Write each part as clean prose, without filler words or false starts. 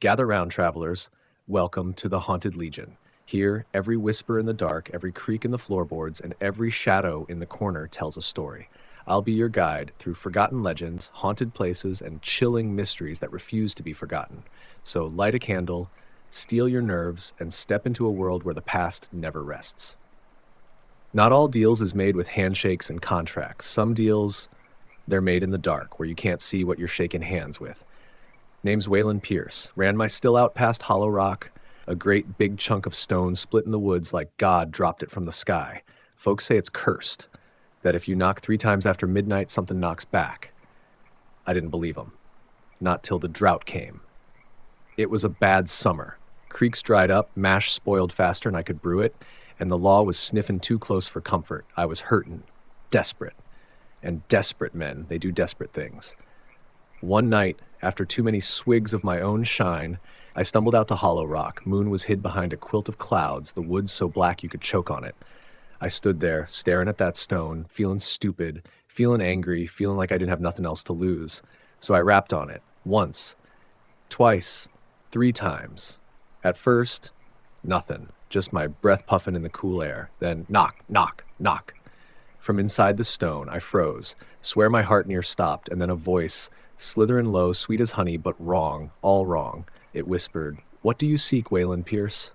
Gather round, travelers. Welcome to the Haunted Legion. Here, every whisper in the dark, every creak in the floorboards, and every shadow in the corner tells a story. I'll be your guide through forgotten legends, haunted places, and chilling mysteries that refuse to be forgotten. So light a candle, steel your nerves, and step into a world where the past never rests. Not all deals is made with handshakes and contracts. Some deals, they're made in the dark, where you can't see what you're shaking hands with. Name's Waylon Pierce. Ran my still out past Hollow Rock, a great big chunk of stone split in the woods like God dropped it from the sky. Folks say it's cursed, that if you knock 3 times after midnight, something knocks back. I didn't believe them. Not till the drought came. It was a bad summer. Creeks dried up, mash spoiled faster than I could brew it, and the law was sniffing too close for comfort. I was hurtin', desperate. And desperate men, they do desperate things. One night, after too many swigs of my own shine, I stumbled out to Hollow Rock. Moon was hid behind a quilt of clouds, the woods so black you could choke on it. I stood there, staring at that stone, feeling stupid, feeling angry, feeling like I didn't have nothing else to lose. So I rapped on it. Once. Twice. 3 times. At first, nothing. Just my breath puffing in the cool air. Then knock, knock, knock. From inside the stone, I froze, swear my heart near stopped, and then a voice, slithering low, sweet as honey, but wrong, all wrong. It whispered, "What do you seek, Waylon Pierce?"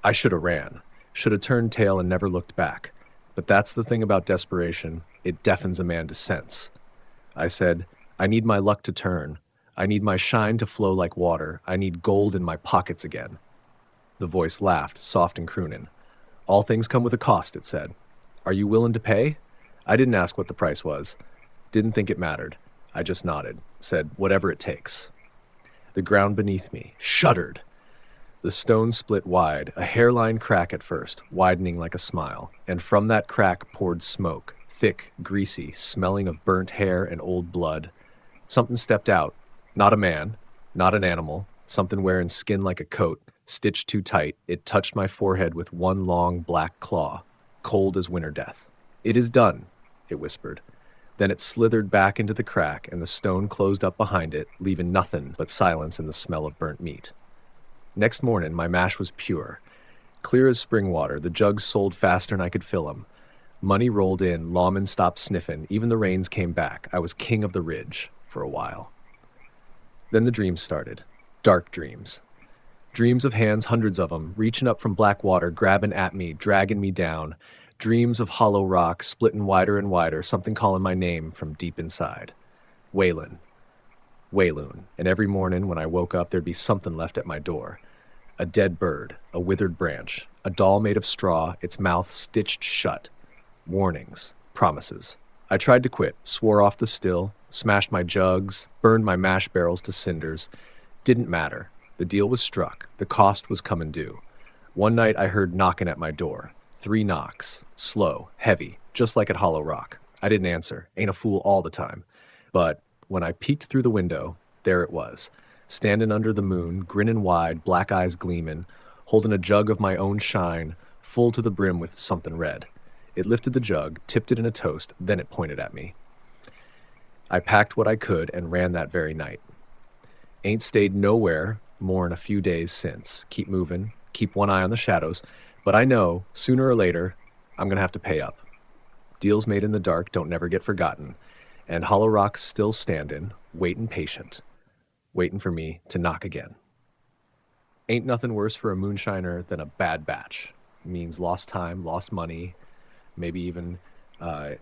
I should have ran, should have turned tail and never looked back. But that's the thing about desperation, it deafens a man to sense. I said, "I need my luck to turn. I need my shine to flow like water. I need gold in my pockets again." The voice laughed, soft and crooning. "All things come with a cost," it said. "Are you willing to pay?" I didn't ask what the price was. Didn't think it mattered. I just nodded, said, "Whatever it takes." The ground beneath me shuddered. The stone split wide, a hairline crack at first, widening like a smile, and from that crack poured smoke, thick, greasy, smelling of burnt hair and old blood. Something stepped out. Not a man, not an animal, something wearing skin like a coat, stitched too tight. It touched my forehead with one long black claw, cold as winter death. "It is done," it whispered. Then it slithered back into the crack, and the stone closed up behind it, leaving nothing but silence and the smell of burnt meat. Next morning, my mash was pure. Clear as spring water, the jugs sold faster than I could fill them. Money rolled in, lawmen stopped sniffing, even the rains came back. I was king of the ridge, for a while. Then the dreams started. Dark dreams. Dreams of hands, hundreds of them, reaching up from black water, grabbing at me, dragging me down. Dreams of hollow rock, splitting wider and wider, something calling my name from deep inside. Waylon. Wayloon. And every morning when I woke up, there'd be something left at my door. A dead bird, a withered branch, a doll made of straw, its mouth stitched shut. Warnings, promises. I tried to quit, swore off the still, smashed my jugs, burned my mash barrels to cinders. Didn't matter. The deal was struck. The cost was coming due. One night I heard knocking at my door. 3 knocks. Slow, heavy, just like at Hollow Rock. I didn't answer. Ain't a fool all the time. But when I peeked through the window, there it was, standing under the moon, grinning wide, black eyes gleaming, holding a jug of my own shine, full to the brim with something red. It lifted the jug, tipped it in a toast, then it pointed at me. I packed what I could and ran that very night. Ain't stayed nowhere more'n a few days since. Keep moving, keep one eye on the shadows, but I know, sooner or later, I'm gonna have to pay up. Deals made in the dark don't never get forgotten, and Hollow Rock's still standing, waiting patient, waiting for me to knock again. Ain't nothing worse for a moonshiner than a bad batch. Means lost time, lost money, maybe even a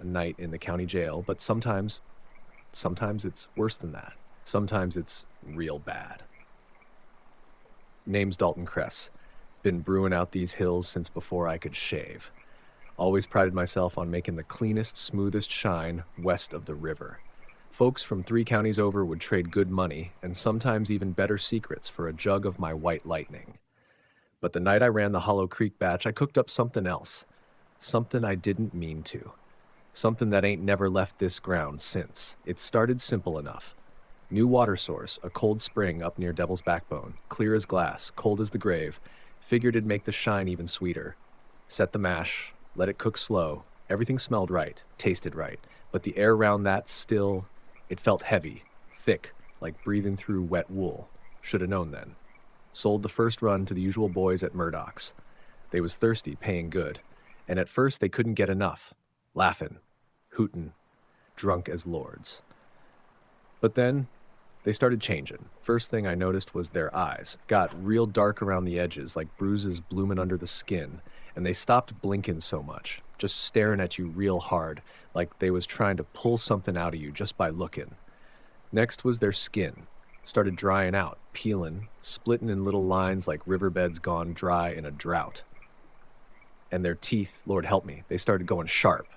night in the county jail, but sometimes it's worse than that. Sometimes it's real bad. Name's Dalton Kress. Been brewing out these hills since before I could shave. Always prided myself on making the cleanest, smoothest shine west of the river. Folks from 3 counties over would trade good money, and sometimes even better secrets for a jug of my white lightning. But the night I ran the Hollow Creek batch, I cooked up something else. Something I didn't mean to. Something that ain't never left this ground since. It started simple enough. New water source, a cold spring up near Devil's Backbone, clear as glass, cold as the grave. Figured it'd make the shine even sweeter. Set the mash, let it cook slow. Everything smelled right, tasted right, but the air around that still, it felt heavy, thick, like breathing through wet wool. Shoulda known then. Sold the first run to the usual boys at Murdoch's. They was thirsty, paying good, and at first they couldn't get enough. Laughin', hootin', drunk as lords. But then they started changin'. First thing I noticed was their eyes. Got real dark around the edges, like bruises bloomin' under the skin, and they stopped blinkin' so much, just staring at you real hard, like they was trying to pull something out of you just by lookin'. Next was their skin. Started drying out, peeling, splitting in little lines like riverbeds gone dry in a drought. And their teeth, Lord help me, they started going sharp.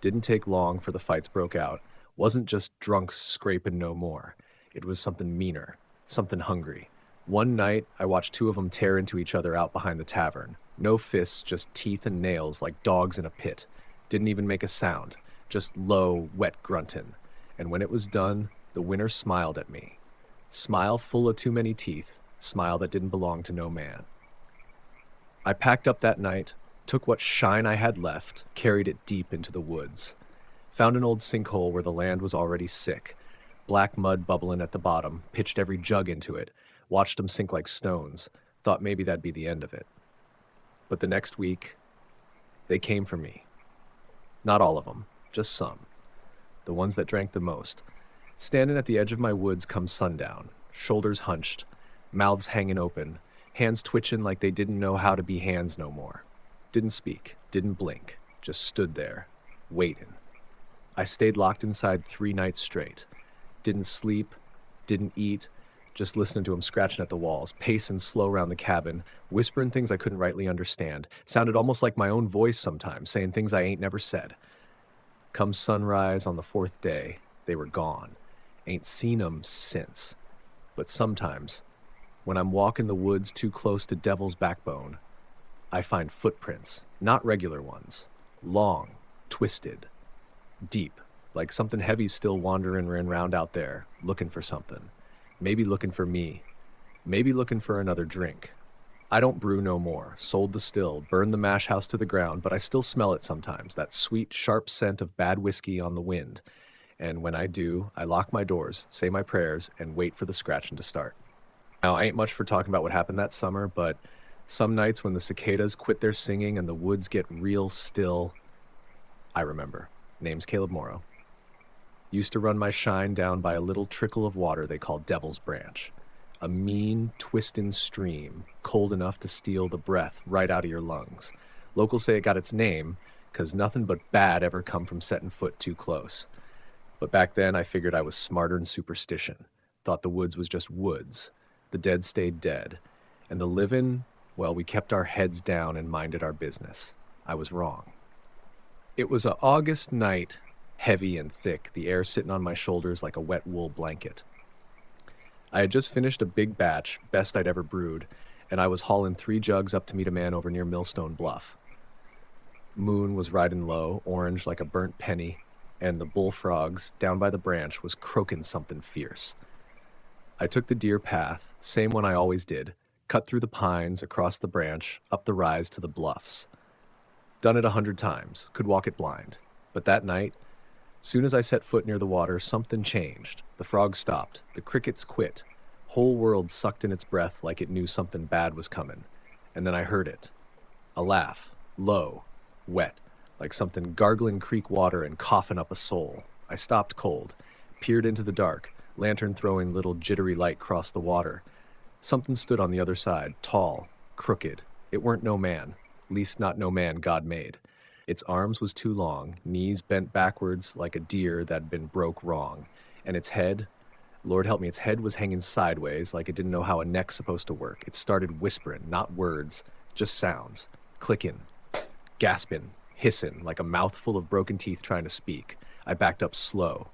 Didn't take long for the fights broke out. Wasn't just drunks scraping no more. It was something meaner, something hungry. One night, I watched two of them tear into each other out behind the tavern. No fists, just teeth and nails like dogs in a pit. Didn't even make a sound, just low, wet gruntin'. And when it was done, the winner smiled at me. Smile full of too many teeth, smile that didn't belong to no man. I packed up that night, took what shine I had left, carried it deep into the woods. Found an old sinkhole where the land was already sick. Black mud bubbling at the bottom, pitched every jug into it, watched them sink like stones, thought maybe that'd be the end of it. But the next week, they came for me. Not all of them, just some. The ones that drank the most. Standing at the edge of my woods come sundown, shoulders hunched, mouths hanging open, hands twitching like they didn't know how to be hands no more. Didn't speak, didn't blink, just stood there, waiting. I stayed locked inside 3 nights straight. Didn't sleep, didn't eat, just listening to him scratching at the walls, pacing slow around the cabin, whispering things I couldn't rightly understand. Sounded almost like my own voice sometimes, saying things I ain't never said. Come sunrise on the 4th day, they were gone. Ain't seen 'em since. But sometimes, when I'm walking the woods too close to Devil's Backbone, I find footprints, not regular ones. Long, twisted, deep, like something heavy's still wandering around out there, looking for something. Maybe looking for me. Maybe looking for another drink. I don't brew no more, sold the still, burned the mash house to the ground, but I still smell it sometimes, that sweet, sharp scent of bad whiskey on the wind. And when I do, I lock my doors, say my prayers, and wait for the scratching to start. Now, I ain't much for talking about what happened that summer, but some nights when the cicadas quit their singing and the woods get real still, I remember. Name's Caleb Morrow. Used to run my shine down by a little trickle of water they call Devil's Branch. A mean, twisting stream, cold enough to steal the breath right out of your lungs. Locals say it got its name, 'cause nothing but bad ever come from setting foot too close. But back then I figured I was smarter than superstition. Thought the woods was just woods. The dead stayed dead. And the living, well, we kept our heads down and minded our business. I was wrong. It was a August night, heavy and thick, the air sitting on my shoulders like a wet wool blanket. I had just finished a big batch, best I'd ever brewed, and I was hauling 3 jugs up to meet a man over near Millstone Bluff. Moon was riding low, orange like a burnt penny, and the bullfrogs down by the branch was croaking something fierce. I took the deer path, same one I always did, cut through the pines, across the branch, up the rise to the bluffs. Done it 100 times, could walk it blind. But that night, soon as I set foot near the water, something changed. The frogs stopped, the crickets quit. Whole world sucked in its breath like it knew something bad was coming. And then I heard it. A laugh, low, wet, like something gargling creek water and coughing up a soul. I stopped cold, peered into the dark, lantern throwing little jittery light across the water. Something stood on the other side, tall, crooked. It weren't no man, least not no man God made. Its arms was too long, knees bent backwards like a deer that'd been broke wrong. And its head, Lord help me, its head was hanging sideways like it didn't know how a neck's supposed to work. It started whispering, not words, just sounds. Clicking, gasping, hissing like a mouthful of broken teeth trying to speak. I backed up slow,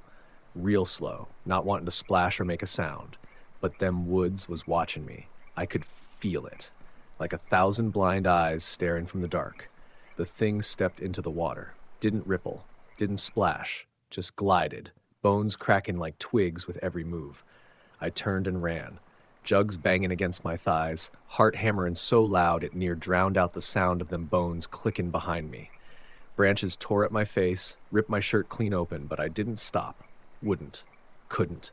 real slow, not wanting to splash or make a sound. But them woods was watching me. I could feel it, like 1,000 blind eyes staring from the dark. The thing stepped into the water, didn't ripple, didn't splash, just glided, bones cracking like twigs with every move. I turned and ran, jugs banging against my thighs, heart hammering so loud it near drowned out the sound of them bones clicking behind me. Branches tore at my face, ripped my shirt clean open, but I didn't stop. Wouldn't. Couldn't.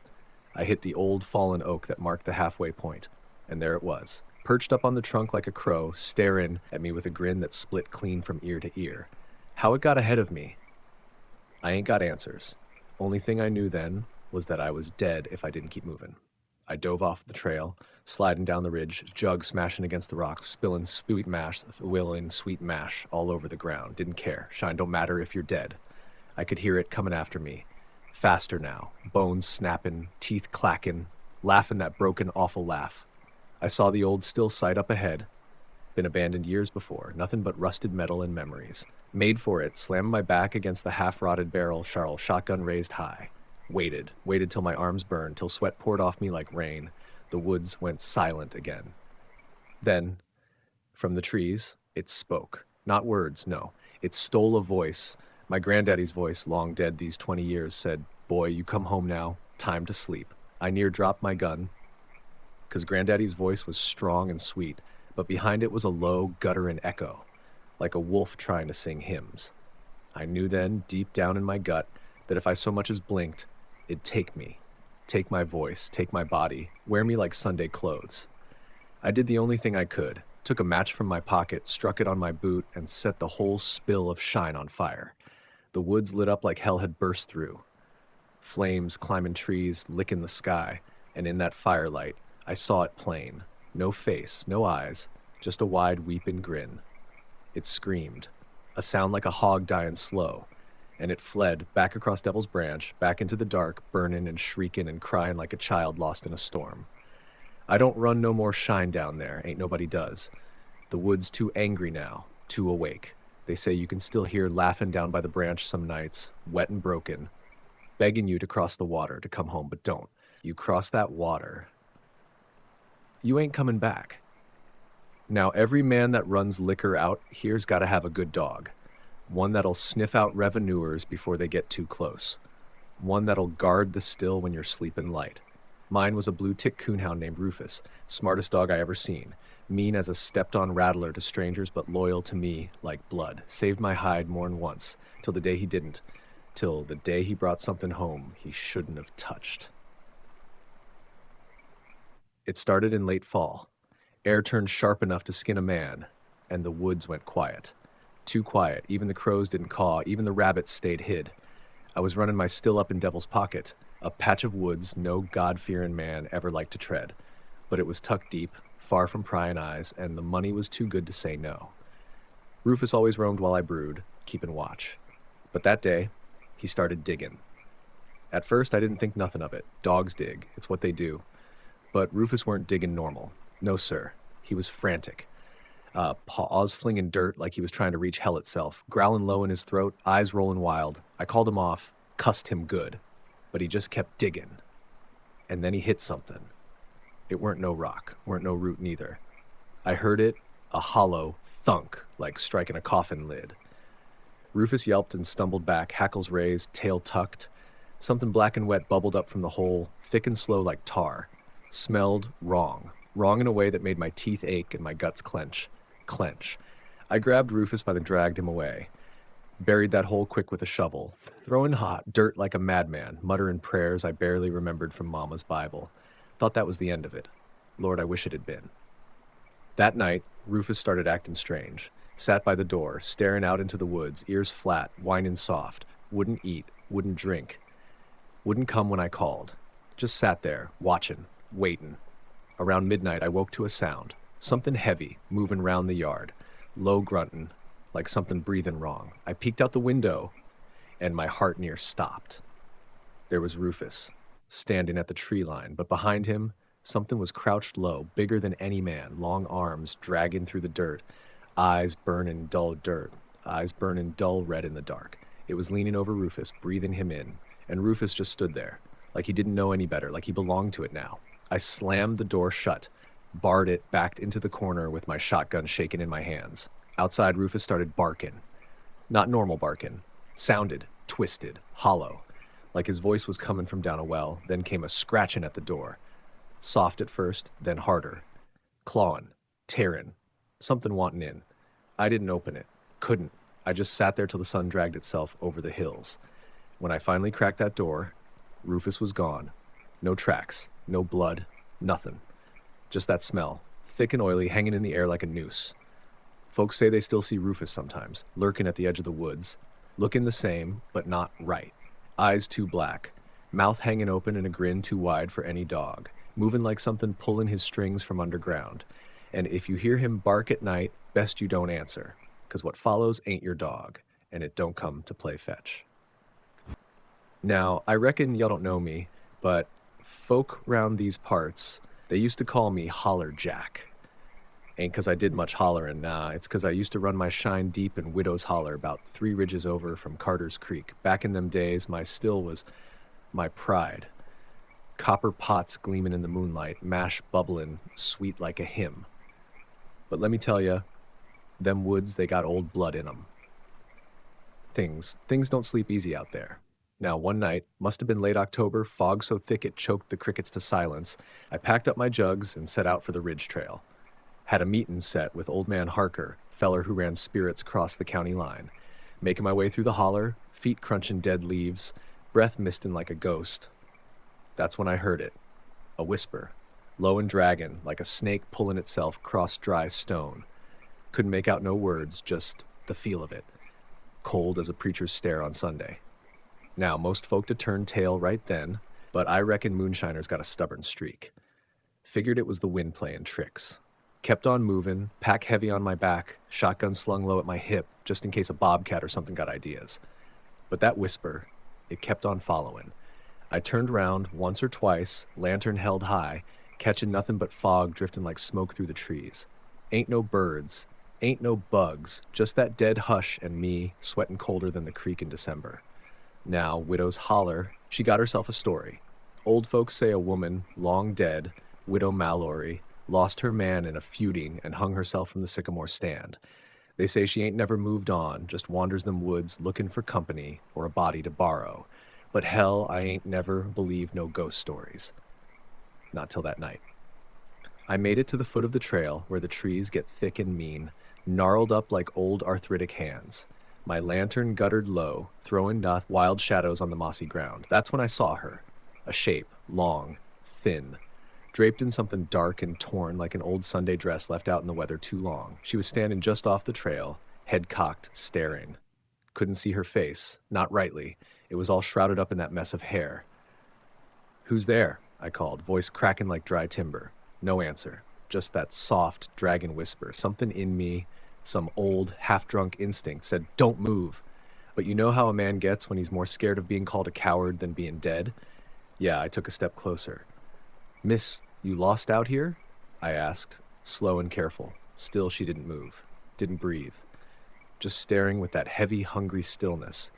I hit the old fallen oak that marked the halfway point, and there it was, perched up on the trunk like a crow, staring at me with a grin that split clean from ear to ear. How it got ahead of me, I ain't got answers. Only thing I knew then was that I was dead if I didn't keep moving. I dove off the trail, sliding down the ridge, jug smashing against the rocks, spilling sweet mash all over the ground. Didn't care. Shine don't matter if you're dead. I could hear it coming after me. Faster now, bones snapping, teeth clacking, laughing that broken, awful laugh. I saw the old still sight up ahead. Been abandoned years before, nothing but rusted metal and memories. Made for it, slammed my back against the half-rotted barrel, shotgun raised high. Waited till my arms burned, till sweat poured off me like rain. The woods went silent again. Then, from the trees, it spoke. Not words, no. It stole a voice. My granddaddy's voice, long dead these 20 years, said, "Boy, you come home now. Time to sleep." I near dropped my gun, 'cause granddaddy's voice was strong and sweet, but behind it was a low, guttering echo, like a wolf trying to sing hymns. I knew then, deep down in my gut, that if I so much as blinked, it'd take me, take my voice, take my body, wear me like Sunday clothes. I did the only thing I could, took a match from my pocket, struck it on my boot, and set the whole spill of shine on fire. The woods lit up like hell had burst through. Flames climbing trees, licking the sky, and in that firelight, I saw it plain. No face, no eyes, just a wide weeping grin. It screamed, a sound like a hog dying slow, and it fled back across Devil's Branch, back into the dark, burning and shrieking and crying like a child lost in a storm. I don't run no more shine down there, ain't nobody does. The wood's too angry now, too awake. They say you can still hear laughing down by the branch some nights, wet and broken, begging you to cross the water to come home, but don't. You cross that water, you ain't coming back. Now, every man that runs liquor out here's got to have a good dog. One that'll sniff out revenuers before they get too close. One that'll guard the still when you're sleeping light. Mine was a blue tick coonhound named Rufus, smartest dog I ever seen. Mean as a stepped-on rattler to strangers, but loyal to me like blood. Saved my hide more'n once, till the day he didn't. Till the day he brought something home he shouldn't have touched. It started in late fall. Air turned sharp enough to skin a man, and the woods went quiet. Too quiet. Even the crows didn't caw. Even the rabbits stayed hid. I was running my still up in Devil's Pocket, a patch of woods no God-fearing man ever liked to tread. But it was tucked deep, far from prying eyes, and the money was too good to say no. Rufus always roamed while I brewed, keeping watch. But that day, he started digging. At first, I didn't think nothing of it. Dogs dig. It's what they do. But Rufus weren't digging normal. No, sir. He was frantic. Paws flinging dirt like he was trying to reach hell itself, growling low in his throat, eyes rolling wild. I called him off, cussed him good, but he just kept digging. And then he hit something. It weren't no rock, weren't no root neither. I heard it, a hollow thunk, like striking a coffin lid. Rufus yelped and stumbled back, hackles raised, tail tucked. Something black and wet bubbled up from the hole, thick and slow like tar. Smelled wrong. Wrong in a way that made my teeth ache and my guts clench. I grabbed Rufus by the dragged him away. Buried that hole quick with a shovel, throwing hot dirt like a madman, muttering prayers I barely remembered from Mama's Bible. Thought that was the end of it. Lord, I wish it had been. That night, Rufus started acting strange. Sat by the door, staring out into the woods, ears flat, whining soft. Wouldn't eat, wouldn't drink. Wouldn't come when I called. Just sat there, watching, waiting. Around midnight, I woke to a sound. Something heavy, moving round the yard. Low grunting, like something breathing wrong. I peeked out the window, and my heart near stopped. There was Rufus, standing at the tree line, but behind him, something was crouched low, bigger than any man, long arms dragging through the dirt, eyes burning dull red in the dark. It was leaning over Rufus, breathing him in, and Rufus just stood there, like he didn't know any better, like he belonged to it now. I slammed the door shut, barred it, backed into the corner with my shotgun shaking in my hands. Outside, Rufus started barking. Not normal barking. Sounded, twisted, hollow, like his voice was coming from down a well. Then came a scratching at the door. Soft at first, then harder. Clawing, tearing, something wanting in. I didn't open it. Couldn't. I just sat there till the sun dragged itself over the hills. When I finally cracked that door, Rufus was gone. No tracks, no blood, nothing. Just that smell, thick and oily, hanging in the air like a noose. Folks say they still see Rufus sometimes, lurking at the edge of the woods, looking the same, but not right. Eyes too black, mouth hanging open and a grin too wide for any dog, moving like something pulling his strings from underground. And if you hear him bark at night, best you don't answer, 'cause what follows ain't your dog, and it don't come to play fetch. Now, I reckon y'all don't know me, but folk round these parts, they used to call me Holler Jack. Ain't 'cause I did much hollering, nah, it's 'cause I used to run my shine deep in Widow's Holler about 3 ridges over from Carter's Creek. Back in them days, my still was my pride. Copper pots gleaming in the moonlight, mash bubbling, sweet like a hymn. But let me tell ya, them woods, they got old blood in 'em. Things don't sleep easy out there. Now, one night, must have been late October, fog so thick it choked the crickets to silence, I packed up my jugs and set out for the ridge trail. Had a meetin' set with old man Harker, feller who ran spirits across the county line. Making my way through the holler, feet crunching dead leaves, breath misting like a ghost. That's when I heard it. A whisper, low and dragging, like a snake pulling itself cross dry stone. Couldn't make out no words, just the feel of it. Cold as a preacher's stare on Sunday. Now, most folk to turn tail right then, but I reckon Moonshiner's got a stubborn streak. Figured it was the wind playing tricks. Kept on moving, pack heavy on my back, shotgun slung low at my hip, just in case a bobcat or something got ideas. But that whisper, it kept on following. I turned round once or twice, lantern held high, catching nothing but fog drifting like smoke through the trees. Ain't no birds, ain't no bugs, just that dead hush and me sweating colder than the creek in December. Now, Widow's Holler, she got herself a story. Old folks say a woman, long dead, Widow Mallory, lost her man in a feuding and hung herself from the sycamore stand. They say she ain't never moved on, just wanders them woods looking for company or a body to borrow. But hell, I ain't never believed no ghost stories. Not till that night. I made it to the foot of the trail where the trees get thick and mean, gnarled up like old arthritic hands. My lantern guttered low, throwing wild shadows on the mossy ground. That's when I saw her. A shape, long, thin, draped in something dark and torn like an old Sunday dress left out in the weather too long. She was standing just off the trail, head cocked, staring. Couldn't see her face, not rightly. It was all shrouded up in that mess of hair. "Who's there?" I called, voice cracking like dry timber. No answer, just that soft, dragon whisper. Something in me, some old, half-drunk instinct said, "Don't move." But you know how a man gets when he's more scared of being called a coward than being dead? Yeah, I took a step closer. "Miss, you lost out here?" I asked, slow and careful. Still she didn't move, didn't breathe, just staring with that heavy, hungry stillness.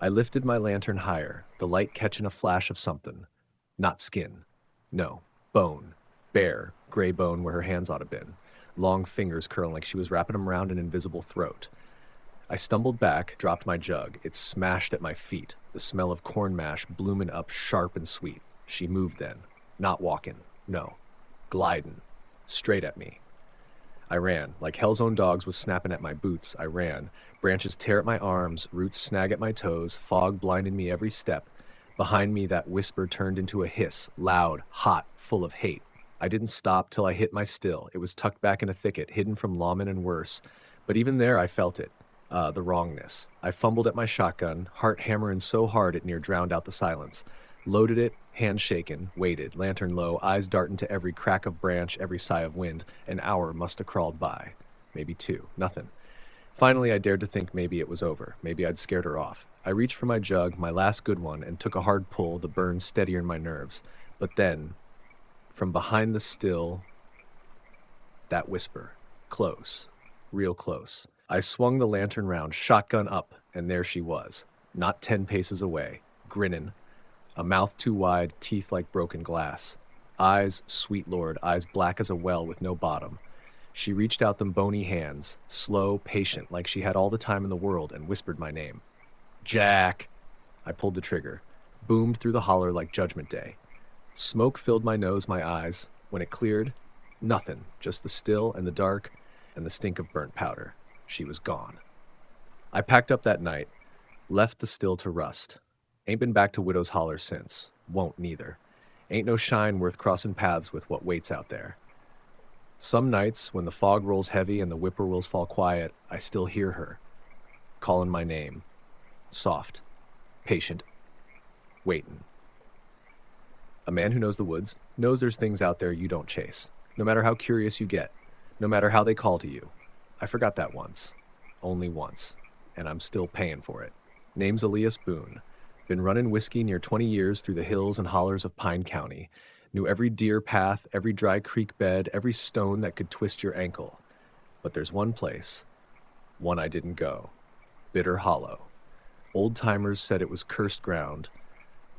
I lifted my lantern higher, the light catching a flash of something. Not skin. No, bone. Bare, gray bone where her hands ought to been. Long fingers curling like she was wrapping them around an invisible throat. I stumbled back, dropped my jug. It smashed at my feet, the smell of corn mash blooming up sharp and sweet. She moved then. Not walking. No. Gliding. Straight at me. I ran. Like hell's own dogs was snapping at my boots, I ran. Branches tear at my arms, roots snag at my toes, fog blinded me every step. Behind me, that whisper turned into a hiss, loud, hot, full of hate. I didn't stop till I hit my still. It was tucked back in a thicket, hidden from lawmen and worse. But even there, I felt it. The wrongness. I fumbled at my shotgun, heart hammering so hard it near drowned out the silence. Loaded it, hand shaken, waited, lantern low, eyes darting to every crack of branch, every sigh of wind. An hour must have crawled by. Maybe 2. Nothing. Finally, I dared to think maybe it was over. Maybe I'd scared her off. I reached for my jug, my last good one, and took a hard pull, the burn steadier in my nerves. But then, from behind the still, that whisper. Close. Real close. I swung the lantern round, shotgun up, and there she was. Not 10 paces away. Grinning. A mouth too wide, teeth like broken glass. Eyes, sweet lord, eyes black as a well with no bottom. She reached out them bony hands, slow, patient, like she had all the time in the world, and whispered my name. "Jack!" I pulled the trigger. Boomed through the holler like Judgment Day. Smoke filled my nose, my eyes. When it cleared, nothing, just the still and the dark and the stink of burnt powder. She was gone. I packed up that night, left the still to rust. Ain't been back to Widow's Holler since. Won't neither. Ain't no shine worth crossing paths with what waits out there. Some nights, when the fog rolls heavy and the whippoorwills fall quiet, I still hear her, calling my name. Soft, patient, waitin'. A man who knows the woods knows there's things out there you don't chase, no matter how curious you get, no matter how they call to you. I forgot that once. Only once. And I'm still paying for it. Name's Elias Boone. Been running whiskey near 20 years through the hills and hollers of Pine County. Knew every deer path, every dry creek bed, every stone that could twist your ankle. But there's one place. One I didn't go. Bitter Hollow. Old-timers said it was cursed ground.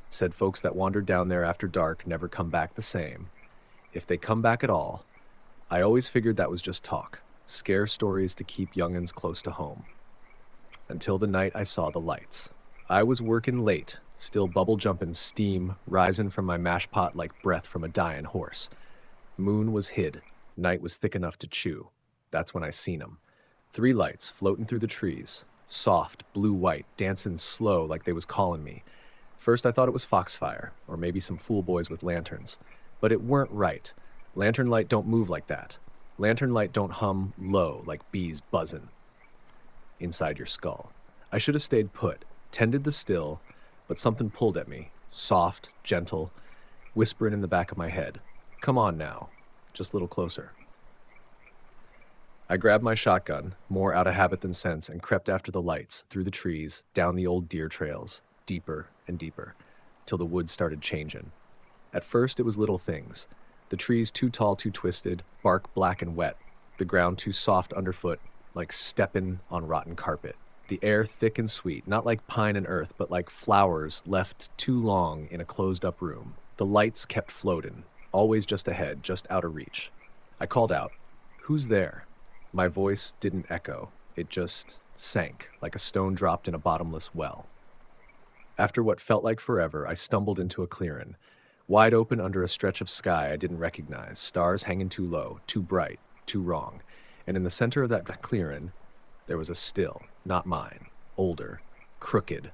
Said folks that wandered down there after dark never come back the same. If they come back at all, I always figured that was just talk. Scare stories to keep young'uns close to home. Until the night I saw the lights. I was working late, still bubble jumping steam rising from my mash pot like breath from a dying horse. Moon was hid. Night was thick enough to chew. That's when I seen 'em. 3 lights floating through the trees. Soft, blue-white, dancing slow like they was calling me. First I thought it was foxfire, or maybe some fool boys with lanterns. But it weren't right. Lantern light don't move like that. Lantern light don't hum low like bees buzzing inside your skull. I should have stayed put, tended the still, but something pulled at me, soft, gentle, whispering in the back of my head. Come on now, just a little closer. I grabbed my shotgun, more out of habit than sense, and crept after the lights, through the trees, down the old deer trails, deeper and deeper, till the woods started changing. At first it was little things. The trees too tall, too twisted, bark black and wet, the ground too soft underfoot, like stepping on rotten carpet. The air thick and sweet, not like pine and earth, but like flowers left too long in a closed-up room. The lights kept floating, always just ahead, just out of reach. I called out, "Who's there?" My voice didn't echo. It just sank, like a stone dropped in a bottomless well. After what felt like forever, I stumbled into a clearing. Wide open under a stretch of sky I didn't recognize, stars hanging too low, too bright, too wrong. And in the center of that clearing, there was a still, not mine, older, crooked,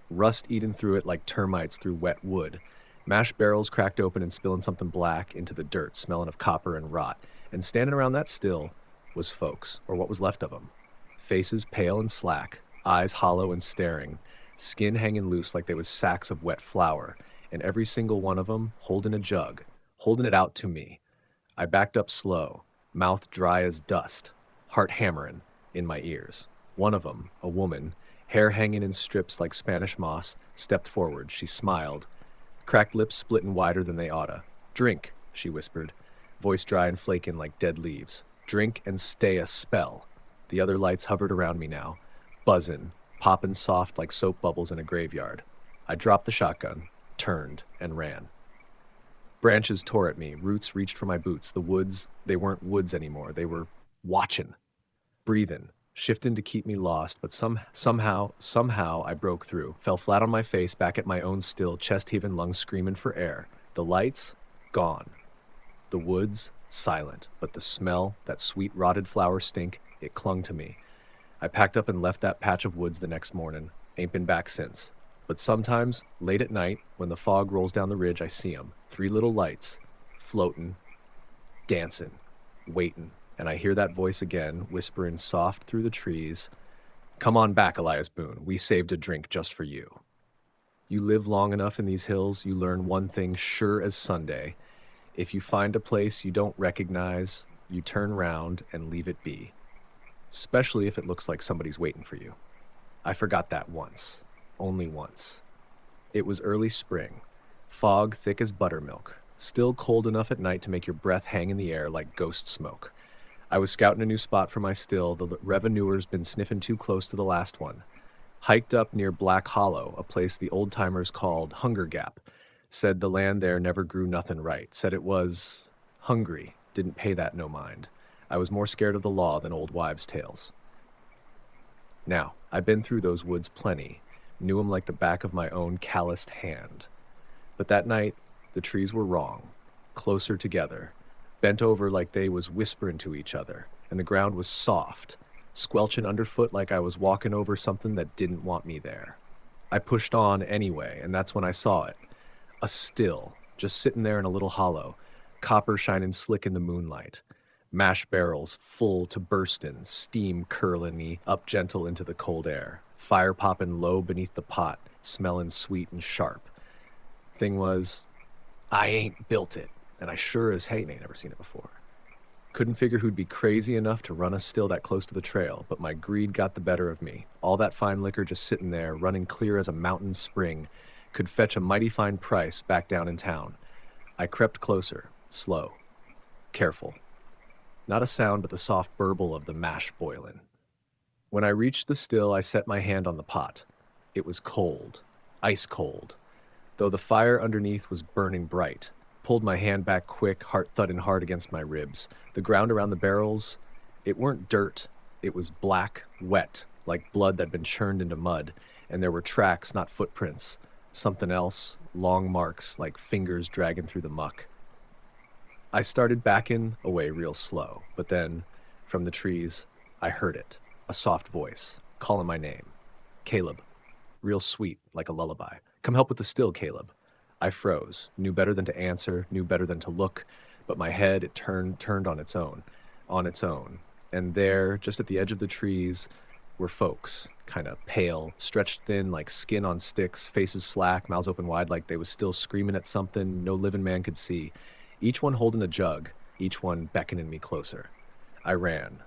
rust eaten through it like termites through wet wood. Mash barrels cracked open and spilling something black into the dirt, smelling of copper and rot. And standing around that still was folks, or what was left of them. Faces pale and slack, eyes hollow and staring, skin hanging loose like they was sacks of wet flour, and every single one of them holding a jug, holding it out to me. I backed up slow, mouth dry as dust, heart hammering in my ears. One of them, a woman, hair hanging in strips like Spanish moss, stepped forward. She smiled, cracked lips splitting wider than they oughta. "Drink," she whispered, voice dry and flaking like dead leaves. "Drink and stay a spell." The other lights hovered around me now, buzzing, popping soft like soap bubbles in a graveyard. I dropped the shotgun, turned, and ran. Branches tore at me, roots reached for my boots. The woods, they weren't woods anymore. They were watching, breathing, shifting to keep me lost, but somehow I broke through, fell flat on my face back at my own still, chest-heaving, lungs screaming for air. The lights, gone. The woods, silent, but the smell, that sweet rotted flower stink, it clung to me. I packed up and left that patch of woods the next morning. Ain't been back since. But sometimes, late at night, when the fog rolls down the ridge, I see 'em. 3 little lights, floating, dancing, waiting. And I hear that voice again, whispering soft through the trees, "Come on back, Elias Boone. We saved a drink just for you." You live long enough in these hills, you learn one thing sure as Sunday. If you find a place you don't recognize, you turn round and leave it be. Especially if it looks like somebody's waiting for you. I forgot that once. Only once. It was early spring. Fog thick as buttermilk. Still cold enough at night to make your breath hang in the air like ghost smoke. I was scouting a new spot for my still. The revenuer's been sniffing too close to the last one. Hiked up near Black Hollow, a place the old-timers called Hunger Gap. Said the land there never grew nothing right. Said it was hungry. Didn't pay that no mind. I was more scared of the law than old wives' tales. Now, I've been through those woods plenty. Knew 'em like the back of my own calloused hand. But that night, the trees were wrong. Closer together. Bent over like they was whispering to each other. And the ground was soft. Squelching underfoot like I was walking over something that didn't want me there. I pushed on anyway, and that's when I saw it. A still, just sitting there in a little hollow, copper shining slick in the moonlight. Mash barrels full to burstin', steam curling me up gentle into the cold air. Fire popping low beneath the pot, smelling sweet and sharp. Thing was, I ain't built it, and I sure as hate ain't never seen it before. Couldn't figure who'd be crazy enough to run us still that close to the trail, but my greed got the better of me. All that fine liquor just sitting there, running clear as a mountain spring, could fetch a mighty fine price back down in town. I crept closer, slow, careful. Not a sound but the soft burble of the mash boiling. When I reached the still, I set my hand on the pot. It was cold, ice cold, though the fire underneath was burning bright. Pulled my hand back quick, heart thudding hard against my ribs. The ground around the barrels, it weren't dirt. It was black, wet, like blood that'd been churned into mud, and there were tracks, not footprints. Something else, long marks like fingers dragging through the muck. I started backing away real slow, but then, from the trees, I heard it, a soft voice, calling my name. Caleb. Real sweet, like a lullaby. Come help with the still, Caleb. I froze, knew better than to answer, knew better than to look, but my head, it turned on its own. And there, just at the edge of the trees, were folks, kind of pale, stretched thin like skin on sticks, faces slack, mouths open wide like they was still screaming at something no living man could see. Each one holding a jug, each one beckoning me closer. I ran.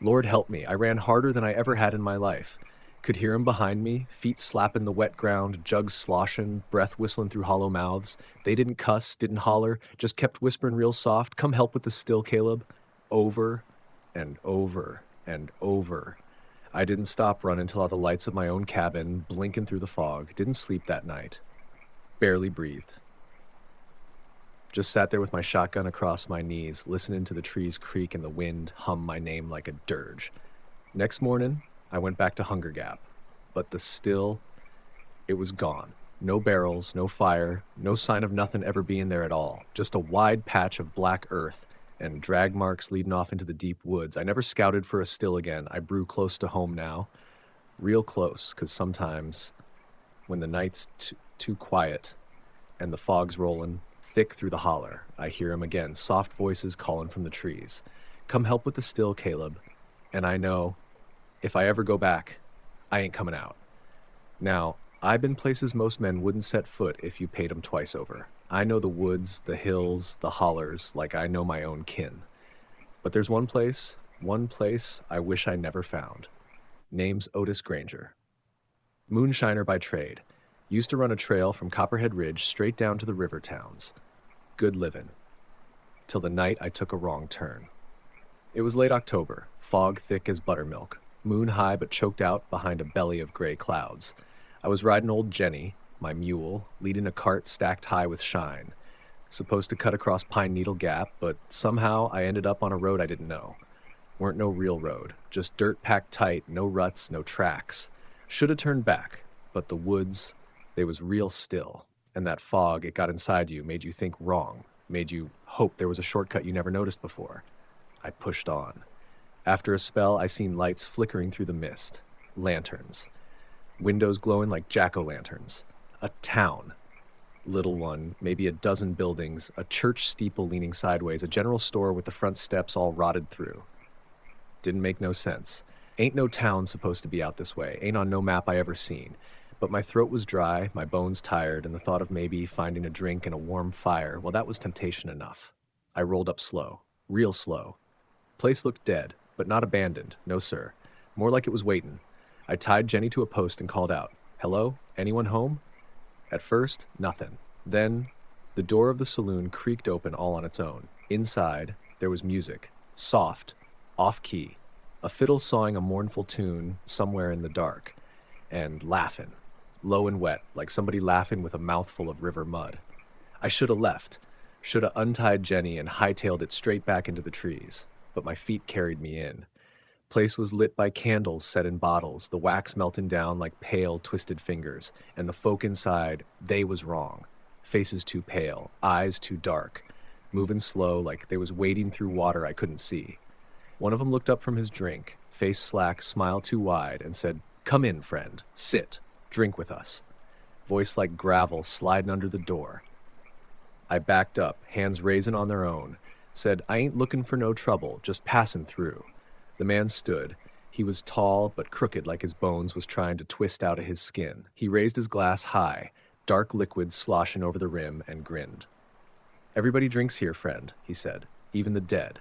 Lord help me, I ran harder than I ever had in my life. Could hear him behind me, feet slapping the wet ground, jugs sloshing, breath whistling through hollow mouths. They didn't cuss, didn't holler, just kept whispering real soft, come help with the still, Caleb. Over and over and over. I didn't stop running till all the lights of my own cabin blinking through the fog. Didn't sleep that night. Barely breathed. Just sat there with my shotgun across my knees, listening to the trees creak and the wind hum my name like a dirge. Next morning, I went back to Hunger Gap, but the still, it was gone. No barrels, no fire, no sign of nothing ever being there at all. Just a wide patch of black earth and drag marks leading off into the deep woods. I never scouted for a still again. I brew close to home now. Real close, because sometimes when the night's too quiet and the fog's rolling thick through the holler, I hear him again, soft voices calling from the trees. Come help with the still, Caleb. And I know, if I ever go back, I ain't coming out. Now, I've been places most men wouldn't set foot if you paid 'em twice over. I know the woods, the hills, the hollers, like I know my own kin. But there's one place I wish I never found. Name's Otis Granger. Moonshiner by trade. Used to run a trail from Copperhead Ridge straight down to the river towns. Good livin'. Till the night I took a wrong turn. It was late October, fog thick as buttermilk, moon high but choked out behind a belly of gray clouds. I was riding old Jenny, my mule, leading a cart stacked high with shine. Supposed to cut across Pine Needle Gap, but somehow I ended up on a road I didn't know. Weren't no real road, just dirt packed tight, no ruts, no tracks. Shoulda turned back, but the woods, they was real still, and that fog, it got inside you, made you think wrong, made you hope there was a shortcut you never noticed before. I pushed on. After a spell, I seen lights flickering through the mist. Lanterns. Windows glowing like jack-o'-lanterns. A town. Little one, maybe a dozen buildings, a church steeple leaning sideways, a general store with the front steps all rotted through. Didn't make no sense. Ain't no town supposed to be out this way. Ain't on no map I ever seen. But my throat was dry, my bones tired, and the thought of maybe finding a drink and a warm fire, well, that was temptation enough. I rolled up slow. Real slow. Place looked dead, but not abandoned. No, sir. More like it was waiting. I tied Jenny to a post and called out, "Hello? Anyone home?" At first, nothing. Then, the door of the saloon creaked open all on its own. Inside, there was music. Soft. Off-key. A fiddle sawing a mournful tune somewhere in the dark. And laughing. Low and wet, like somebody laughing with a mouthful of river mud. I should have left. Should have untied Jenny and hightailed it straight back into the trees. But my feet carried me in. Place was lit by candles set in bottles, the wax melting down like pale, twisted fingers, and the folk inside, they was wrong. Faces too pale, eyes too dark, moving slow like they was wading through water I couldn't see. One of them looked up from his drink, face slack, smile too wide, and said, "Come in, friend. Sit. Drink with us." Voice like gravel sliding under the door. I backed up, hands raising on their own. Said, I ain't looking for no trouble, just passing through. The man stood. He was tall, but crooked like his bones was trying to twist out of his skin. He raised his glass high, dark liquid sloshing over the rim, and grinned. Everybody drinks here, friend, he said, even the dead.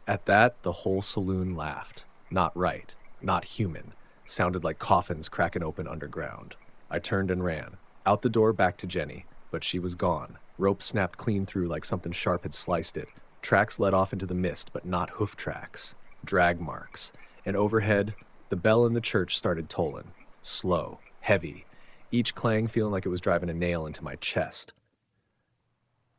At that, the whole saloon laughed. Not right, not human. Sounded like coffins cracking open underground. I turned and ran. Out the door back to Jenny, but she was gone. Rope snapped clean through like something sharp had sliced it. Tracks led off into the mist, but not hoof tracks. Drag marks. And overhead, the bell in the church started tolling. Slow, heavy. Each clang feeling like it was driving a nail into my chest.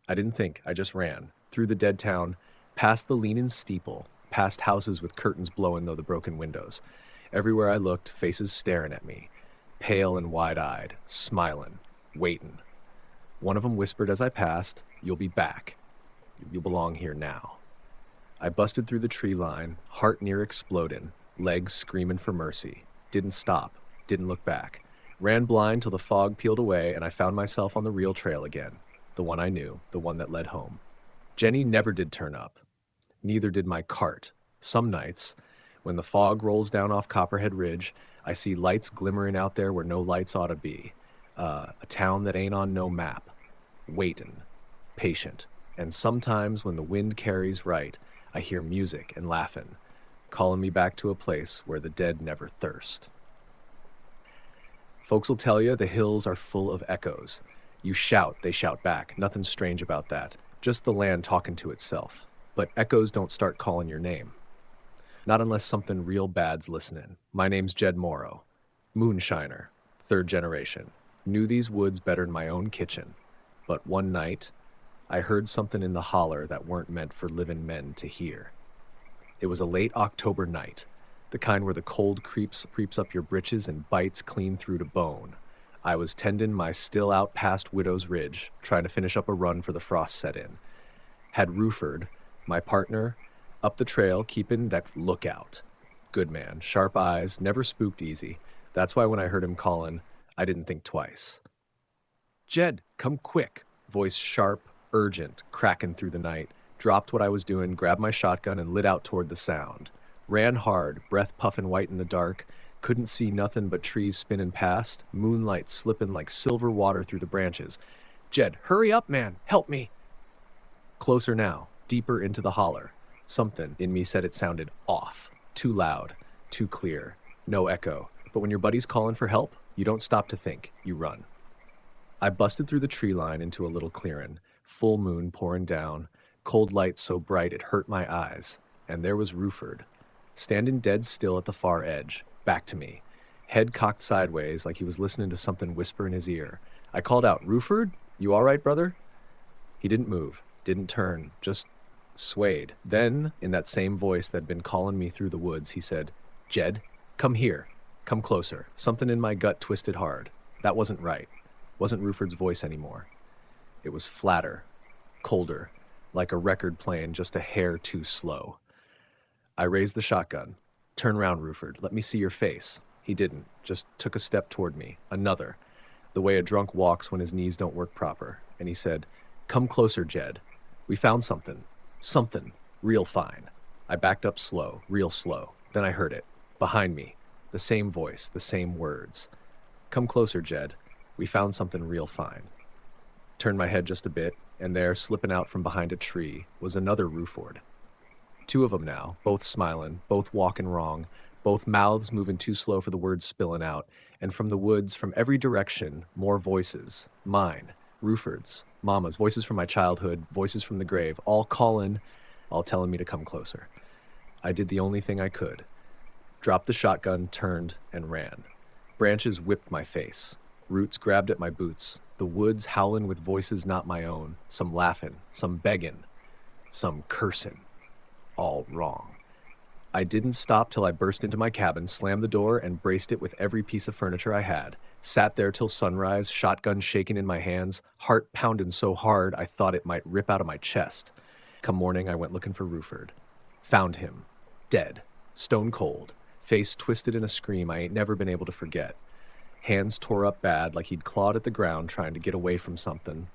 I didn't think, I just ran. Through the dead town, past the leaning steeple, past houses with curtains blowing though the broken windows. Everywhere I looked, faces staring at me. Pale and wide-eyed, smiling, waiting. One of them whispered as I passed, "You'll be back. You belong here now." I busted through the tree line, heart near exploding, legs screaming for mercy. Didn't stop, didn't look back. Ran blind till the fog peeled away and I found myself on the real trail again. The one I knew, the one that led home. Jenny never did turn up. Neither did my cart. Some nights, when the fog rolls down off Copperhead Ridge, I see lights glimmering out there where no lights ought to be. A town that ain't on no map. Waitin', patient. And sometimes when the wind carries right, I hear music and laughing, calling me back to a place where the dead never thirst. Folks'll tell you the hills are full of echoes. You shout, they shout back. Nothing strange about that. Just the land talking to itself. But echoes don't start calling your name. Not unless something real bad's listening. My name's Jed Morrow. Moonshiner. 3rd generation. Knew these woods better than my own kitchen. But one night, I heard something in the holler that weren't meant for living men to hear. It was a late October night. The kind where the cold creeps up your britches and bites clean through to bone. I was tending my still out past Widow's Ridge, trying to finish up a run for the frost set in. Had Ruford, my partner, up the trail keeping that lookout. Good man, sharp eyes, never spooked easy. That's why when I heard him calling, I didn't think twice. "Jed, come quick," voice sharp, urgent, cracking through the night. Dropped what I was doing, grabbed my shotgun and lit out toward the sound. Ran hard, breath puffing white in the dark. Couldn't see nothing but trees spinning past, moonlight slipping like silver water through the branches. "Jed, hurry up, man, help me." Closer now, deeper into the holler. Something in me said it sounded off, too loud, too clear, no echo. But when your buddy's calling for help, you don't stop to think, you run. I busted through the tree line into a little clearing, full moon pouring down, cold light so bright it hurt my eyes, and there was Ruford, standing dead still at the far edge, back to me, head cocked sideways like he was listening to something whisper in his ear. I called out, "Ruford, you all right, brother?" He didn't move, didn't turn, just swayed. Then, in that same voice that'd been calling me through the woods, he said, "Jed, come here, come closer." Something in my gut twisted hard. That wasn't right. Wasn't Ruford's voice anymore. It was flatter, colder, like a record playing just a hair too slow. I raised the shotgun. "Turn round, Ruford. Let me see your face." He didn't, just took a step toward me. Another, the way a drunk walks when his knees don't work proper. And he said, "Come closer, Jed. We found something. Something. Real fine." I backed up slow, real slow. Then I heard it. Behind me. The same voice, the same words. "Come closer, Jed. We found something real fine." Turned my head just a bit, and there, slipping out from behind a tree, was another Ruford. 2 of them now, both smiling, both walking wrong, both mouths moving too slow for the words spilling out, and from the woods, from every direction, more voices. Mine, Ruford's, Mama's, voices from my childhood, voices from the grave, all calling, all telling me to come closer. I did the only thing I could. Dropped the shotgun, turned, and ran. Branches whipped my face. Roots grabbed at my boots. The woods howling with voices not my own, some laughing, some begging, some cursing. All wrong. I didn't stop till I burst into my cabin, slammed the door, and braced it with every piece of furniture I had. Sat there till sunrise, shotgun shaking in my hands, heart pounding so hard I thought it might rip out of my chest. Come morning, I went looking for Ruford. Found him. Dead. Stone cold. Face twisted in a scream I ain't never been able to forget. Hands tore up bad like he'd clawed at the ground trying to get away from something.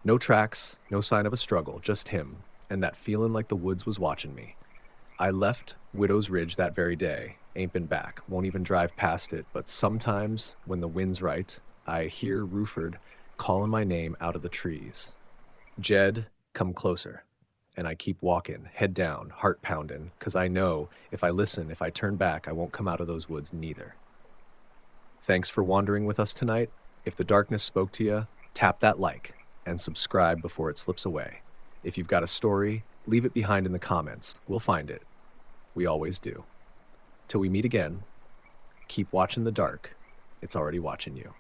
No tracks, no sign of a struggle, just him, and that feeling like the woods was watching me. I left Widow's Ridge that very day, ain't been back, won't even drive past it, but sometimes, when the wind's right, I hear Ruford calling my name out of the trees. Jed, come closer. And I keep walking, head down, heart pounding, 'cause I know if I listen, if I turn back, I won't come out of those woods neither. Thanks for wandering with us tonight. If the darkness spoke to you, tap that like and subscribe before it slips away. If you've got a story, leave it behind in the comments. We'll find it. We always do. Till we meet again, keep watching the dark. It's already watching you.